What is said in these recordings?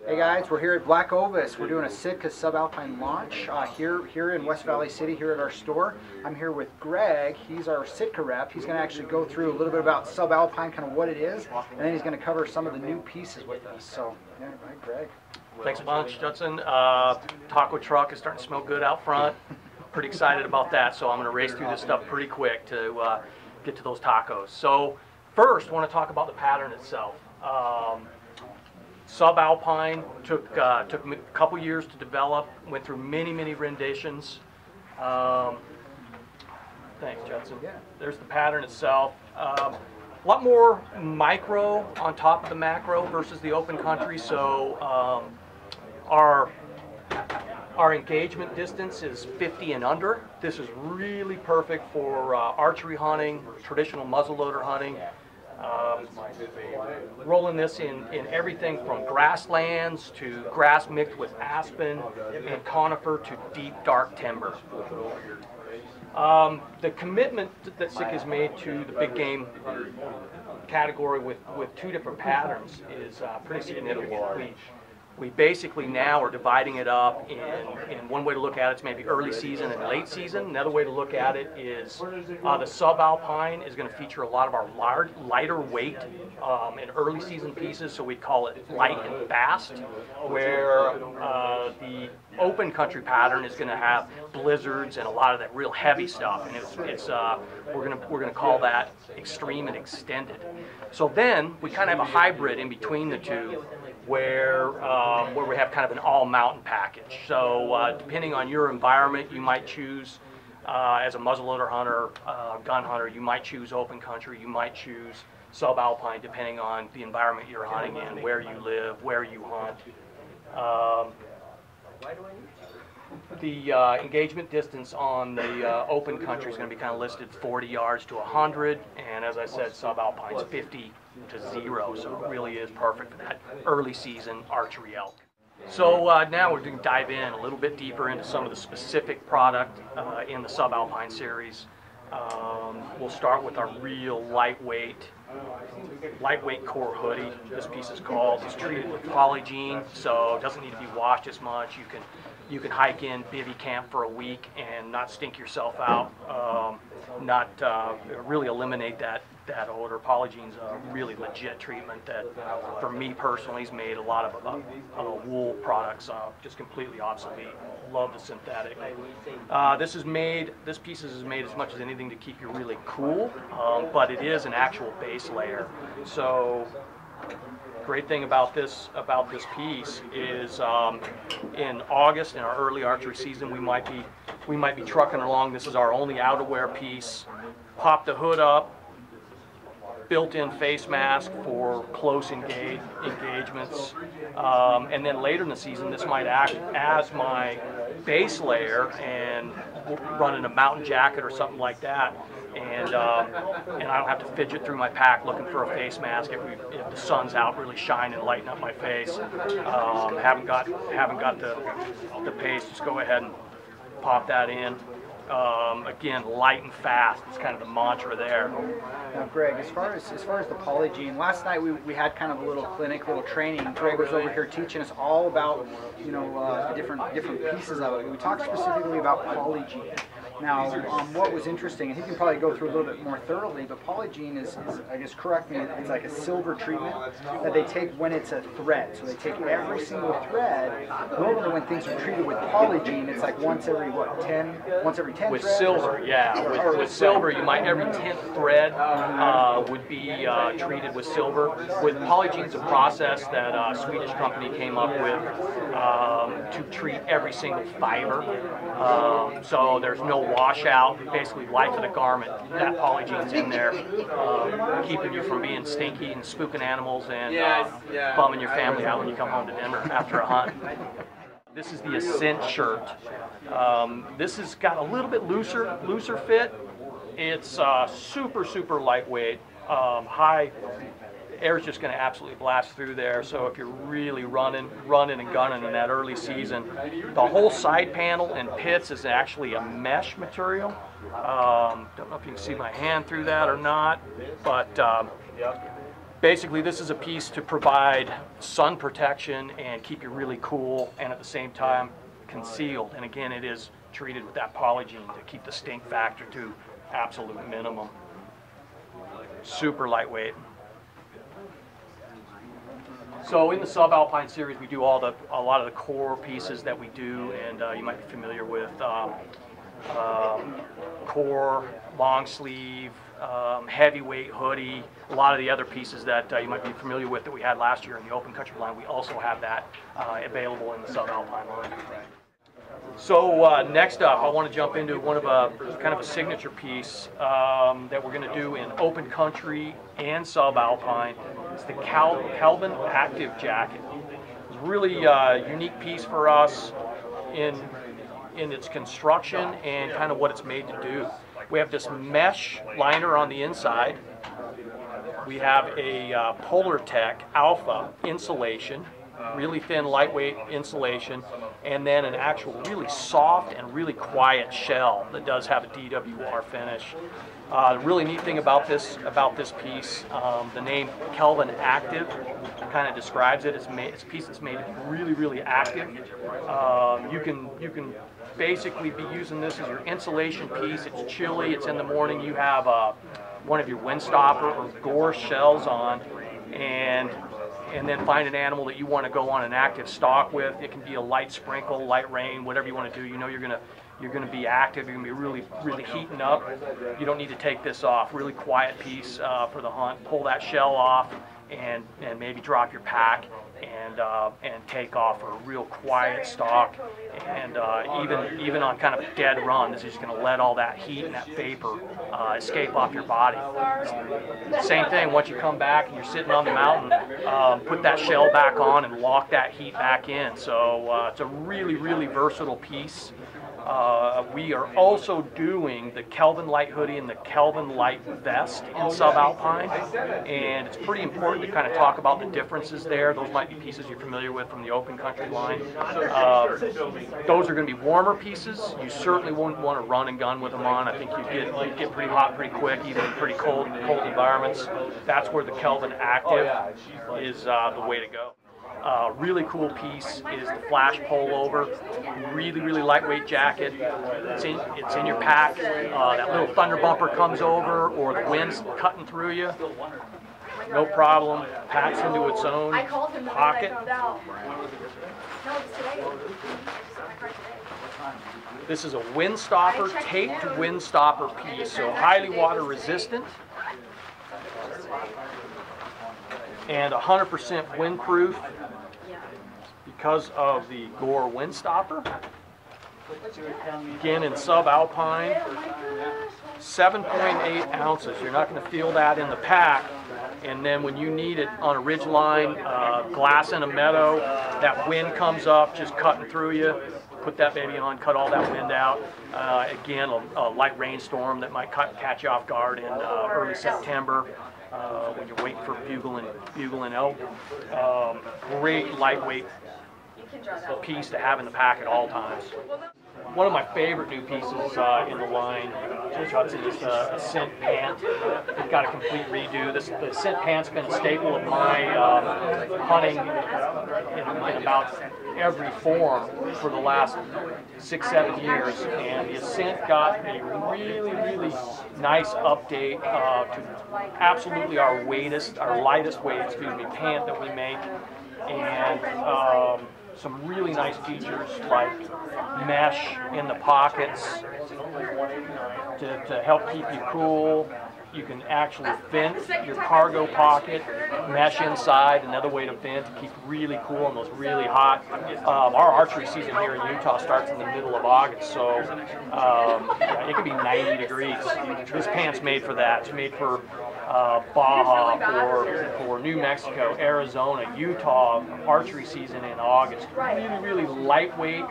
Hey guys, we're here at BlackOvis. We're doing a Sitka Sub Alpine launch here in West Valley City, here at our store. I'm here with Greg. He's our Sitka Rep. He's going to actually go through a little bit about Sub Alpine, kind of what it is, and then he's going to cover some of the new pieces with us. So, yeah, right, Greg. Thanks a bunch, Judson. Taco truck is starting to smell good out front. Pretty excited about that, so I'm going to race through this stuff pretty quick to get to those tacos. So first, I want to talk about the pattern itself. Sub Alpine took a couple years to develop, went through many renditions. Thanks, Judson. Yeah. There's the pattern itself. A lot more micro on top of the macro versus the open country, so our engagement distance is 50 and under. This is really perfect for archery hunting, traditional muzzleloader hunting. Rolling this in everything from grasslands to grass mixed with aspen and conifer to deep dark timber. The commitment that Sitka has made to the big game category with two different patterns is pretty significant. We basically now are dividing it up in one way to look at it is maybe early season and late season. Another way to look at it is the Sub Alpine is going to feature a lot of our lighter weight and early season pieces, so we call it light and fast, where the open country pattern is going to have blizzards and a lot of that real heavy stuff, and we're going to call that extreme and extended. So then we kind of have a hybrid in between the two, where we have kind of an all-mountain package. So depending on your environment, you might choose, as a muzzleloader hunter, gun hunter, you might choose open country, you might choose sub-alpine, depending on the environment you're hunting in, where you live, where you hunt. The engagement distance on the open country is going to be kind of listed 40 yards to 100, and as I said, sub-alpine's 50 to 0, so it really is perfect for that early season archery elk. So now we're going to dive in a little bit deeper into some of the specific product in the sub-alpine series. We'll start with our real lightweight core hoodie. This piece is called. It's treated with polygene, so it doesn't need to be washed as much. You can hike in bivy camp for a week and not stink yourself out, really eliminate that odor. Polygene's a really legit treatment that, for me personally, has made a lot of wool products just completely obsolete. Love the synthetic. This piece is made as much as anything to keep you really cool, but it is an actual base layer. So great thing about this piece is in August, in our early archery season, we might be trucking along. This is our only outerwear piece. Pop the hood up, built-in face mask for close engagements, and then later in the season this might act as my base layer and running a mountain jacket or something like that, and I don't have to fidget through my pack looking for a face mask if the sun's out really shining, lighting up my face. Haven't got the pace. Just go ahead and pop that in. Again, light and fast. It's kind of the mantra there. Now, Greg, as far as the polygene, last night we had kind of a little clinic, little training. Greg was over here teaching us all about the different pieces of it. We talked specifically about polygene. Now, what was interesting, and he can probably go through a little bit more thoroughly, but polygene is, I guess, correct me, it's like a silver treatment that they take when it's a thread. So they take every single thread. Normally when things are treated with polygene, it's like once every 10 with threads? Silver, yeah. With silver, you might, every 10th thread would be treated with silver. With polygene, it's a process that a Swedish company came up with to treat every single fiber. So there's no washout, basically life of the garment. That polygene's in there, keeping you from being stinky and spooking animals and bumming your family out when you come home to dinner after a hunt. This is the cinch shirt. This has got a little bit looser fit. It's super lightweight, high. Air's just going to absolutely blast through there. So if you're really running and gunning in that early season, the whole side panel and pits is actually a mesh material. Don't know if you can see my hand through that or not, but Basically, this is a piece to provide sun protection and keep you really cool, and at the same time concealed. And again, it is treated with that polygene to keep the stink factor to absolute minimum. Super lightweight. So in the Sub Alpine series, we do a lot of the core pieces that we do, and you might be familiar with core, long sleeve, heavyweight hoodie, a lot of the other pieces that you might be familiar with that we had last year in the open country line. We also have that available in the Sub Alpine line. So next up, I want to jump into one of kind of a signature piece that we're going to do in open country and Sub Alpine. It's the Kelvin Active Jacket. It's a really unique piece for us in its construction and kind of what it's made to do. We have this mesh liner on the inside. We have a Polar Tech Alpha insulation, really thin, lightweight insulation, and then an actual really soft and really quiet shell that does have a DWR finish. The really neat thing about this piece, the name Kelvin Active kind of describes it. It's a piece that's made to be really, really active. You can basically be using this as your insulation piece. It's chilly, it's in the morning, you have one of your windstopper or gore shells on, and then find an animal that you want to go on an active stalk with. It can be a light sprinkle, light rain, whatever you want to do. You know you're going to be active, you're going to be really, really heating up. You don't need to take this off. Really quiet piece for the hunt. Pull that shell off and maybe drop your pack and take off for a real quiet stalk. And even on kind of a dead run, this is just going to let all that heat and that vapor escape off your body. Same thing, once you come back and you're sitting on the mountain, put that shell back on and lock that heat back in. So it's a really, really versatile piece. We are also doing the Kelvin Light Hoodie and the Kelvin Light Vest in Sub Alpine, and it's pretty important to kind of talk about the differences there. Those might be pieces you're familiar with from the open country line. Those are going to be warmer pieces. You certainly won't want to run and gun with them on. I think you'd get pretty hot pretty quick, even in pretty cold environments. That's where the Kelvin Active is the way to go. Really cool piece is the Flash Pullover. Really, really lightweight jacket. It's in your pack. That little thunder bumper comes over, or the wind's cutting through you. No problem. Packs into its own pocket. This is a windstopper, taped windstopper piece, so highly water resistant and 100% windproof because of the Gore windstopper. Again, in Sub Alpine, 7.8 ounces. You're not going to feel that in the pack. And then when you need it on a ridge line, glass in a meadow, that wind comes up, just cutting through you. Put that baby on, cut all that wind out. Again, a light rainstorm that might catch you off guard in early September. When you're waiting for bugle and elk. Great lightweight piece to have in the pack at all times. One of my favorite new pieces in the line, Hudson, is a scent pant. It got a complete redo. The scent pant's been a staple of my hunting in about every form for the last 6-7 years, and the Ascent got a really, really nice update to absolutely our lightest weight, pant that we make, and some really nice features like mesh in the pockets to help keep you cool. You can actually vent your cargo pocket, mesh inside, another way to vent to keep really cool in those really hot. Our archery season here in Utah starts in the middle of August, so it can be 90 degrees. This pant's made for that. It's made for Baja, for New Mexico, Arizona, Utah archery season in August. Really, really lightweight,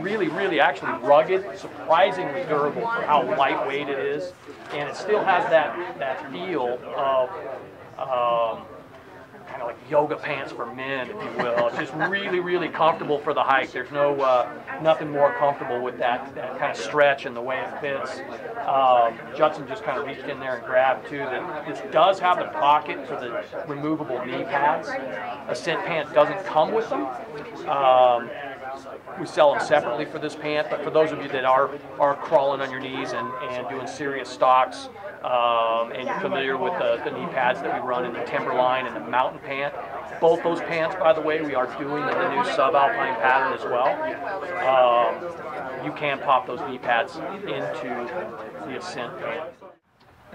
really, really actually rugged, surprisingly durable for how lightweight it is. And it still has that feel of kind of like yoga pants for men, if you will. It's just really, really comfortable for the hike. There's no nothing more comfortable with that kind of stretch and the way it fits. Judson just kind of reached in there and grabbed too. This does have the pocket for the removable knee pads. A scent pant doesn't come with them. We sell them separately for this pant, but for those of you that are crawling on your knees and doing serious stalks, and you're familiar with the knee pads that we run in the Timberline and the Mountain Pant. Both those pants, by the way, we are doing in the new Sub Alpine pattern as well. You can pop those knee pads into the Ascent pant.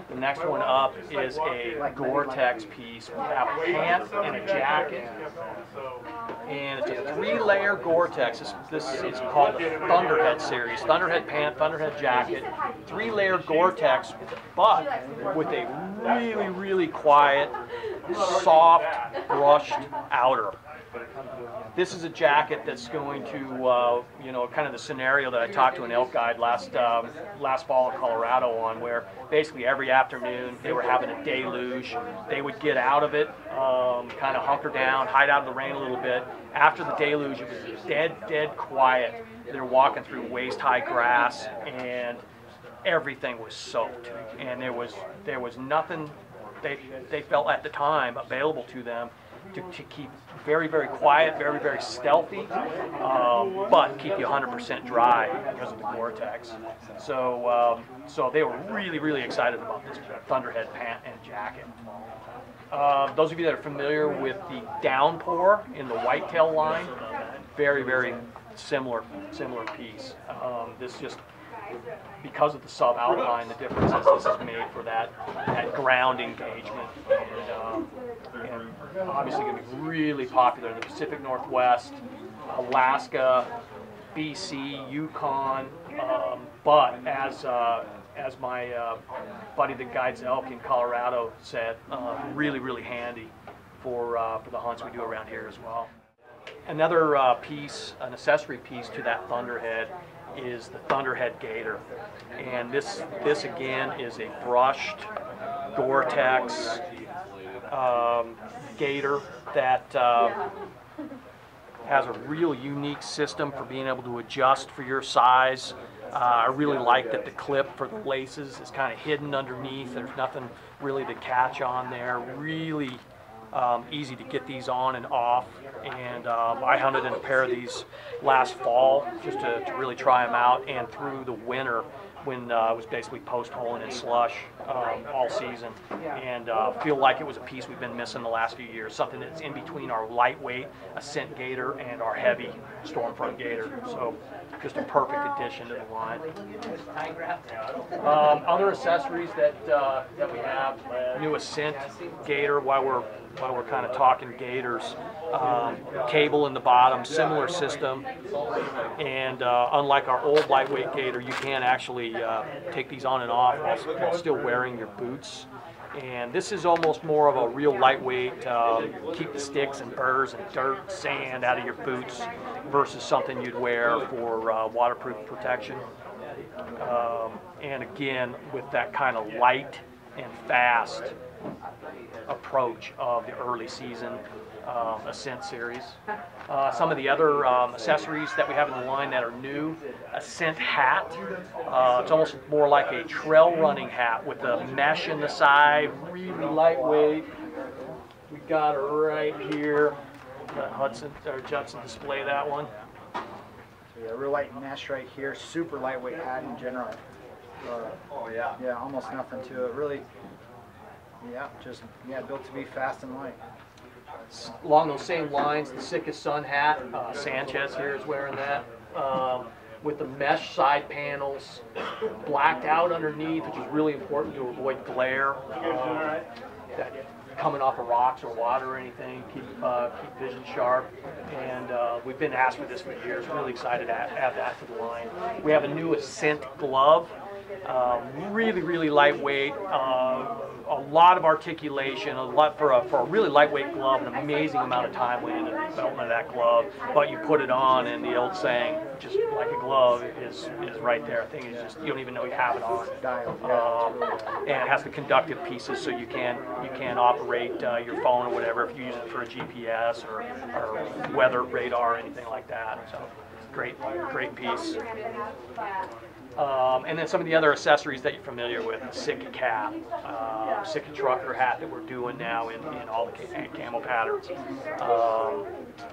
The next one up is a Gore-Tex piece. We have a pant and a jacket. And it's a 3-layer Gore-Tex. This is called the Thunderhead series. Thunderhead pant, Thunderhead jacket, 3-layer Gore-Tex, but with a really, really quiet, soft, brushed outer. This is a jacket that's going to, kind of the scenario that I talked to an elk guide last fall in Colorado on, where basically every afternoon they were having a deluge. They would get out of it, kind of hunker down, hide out of the rain a little bit. After the deluge, it was dead quiet. They're walking through waist-high grass, and everything was soaked. And there was nothing they felt at the time available to them to keep very, very quiet, very, very stealthy, but keep you 100% dry because of the Gore-Tex. So they were really, really excited about this Thunderhead pant and jacket. Those of you that are familiar with the Downpour in the whitetail line, very, very similar piece. This just, because of the Sub Alpine, the difference is this is made for that ground engagement, and obviously going to be really popular in the Pacific Northwest, Alaska, BC, Yukon, but as my buddy that guides elk in Colorado said, really, really handy for the hunts we do around here as well. Another piece, an accessory piece to that Thunderhead, is the Thunderhead Gaiter, and this again is a brushed Gore-Tex gaiter that has a real unique system for being able to adjust for your size. I really like that the clip for the laces is kind of hidden underneath. There's nothing really to catch on there. Really easy to get these on and off. And I hunted in a pair of these last fall just to really try them out, and through the winter when it was basically post-holing in slush all season, and feel like it was a piece we've been missing the last few years, something that's in between our lightweight Ascent gaiter and our heavy Stormfront gaiter. So just a perfect addition to the line. Other accessories that we have, new Ascent gaiter, while we're kind of talking gaiters, cable in the bottom, similar system, and unlike our old lightweight gaiter, you can actually take these on and off while still wearing your boots. And this is almost more of a real lightweight, keep the sticks and burrs and dirt and sand out of your boots versus something you'd wear for waterproof protection. And again, with that kind of light and fast approach of the early season Ascent series. Some of the other accessories that we have in the line that are new, Ascent hat. It's almost more like a trail running hat with a mesh in the side, really lightweight. We got it right here. Let Judson display that one. Yeah, real light mesh right here, super lightweight hat in general. Yeah, almost nothing to it. Really, built to be fast and light. Along those same lines, the Sitka Sun hat, Sanchez here is wearing that, with the mesh side panels, blacked out underneath, which is really important to avoid glare, that coming off of rocks or water or anything, keep vision sharp. And we've been asked for this for years. Really excited to add that to the line. We have a new Ascent glove, really, really lightweight, a lot of articulation, a lot for a really lightweight glove. An amazing amount of time went into the development of that glove. But you put it on, and the old saying, just like a glove, is right there. I think it's just, you don't even know you have it on. And it has the conductive pieces, so you can operate your phone or whatever if you use it for a GPS or weather radar or anything like that. So great piece. And then some of the other accessories that you're familiar with, the Sitka cap, Sitka trucker hat that we're doing now in all the camo patterns.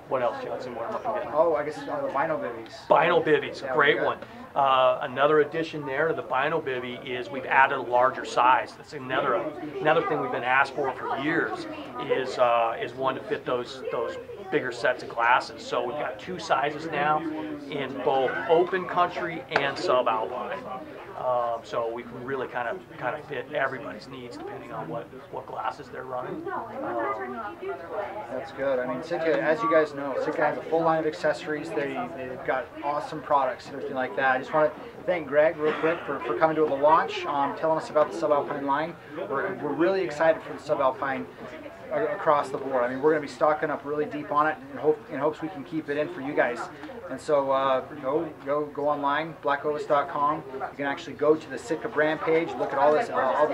What else, Johnson? What am I forgetting? Oh, I guess the Bino Bivies. Bino Bivies, a great one. Another addition there to the Bino Bivy is we've added a larger size. That's another thing we've been asked for years is one to fit those bigger sets of glasses. So we've got 2 sizes now in both open country and sub-alpine. So we can really kind of fit everybody's needs depending on what glasses they're running. That's good. I mean, Sitka, as you guys know, Sitka has a full line of accessories. They've got awesome products and everything like that. I just want to thank Greg real quick for coming to the launch, telling us about the sub-alpine line. We're really excited for the sub-alpine across the board. I mean, we're going to be stocking up really deep on it in hopes we can keep it in for you guys. And so go online, blackovis.com. You can actually go to the Sitka brand page, look at all the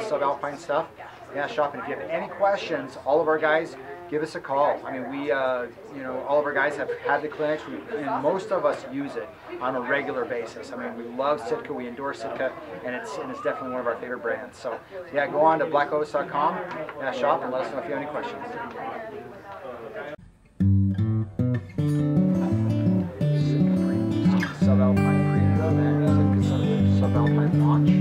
sub-alpine stuff. Yeah, shop. And if you have any questions, all of our guys, give us a call. I mean, we, all of our guys have had the clinics, and most of us use it on a regular basis. I mean, we love Sitka, we endorse Sitka, and it's definitely one of our favorite brands. So, yeah, go on to blackovis.com, shop, and let us know if you have any questions. Sub-alpine premium and Sitka sub-alpine launch.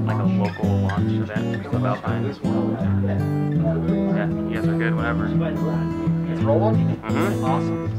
Like a local launch event for sub-alpine. Yeah, you guys are good, whatever. It's rolling? Mm-hmm. Awesome.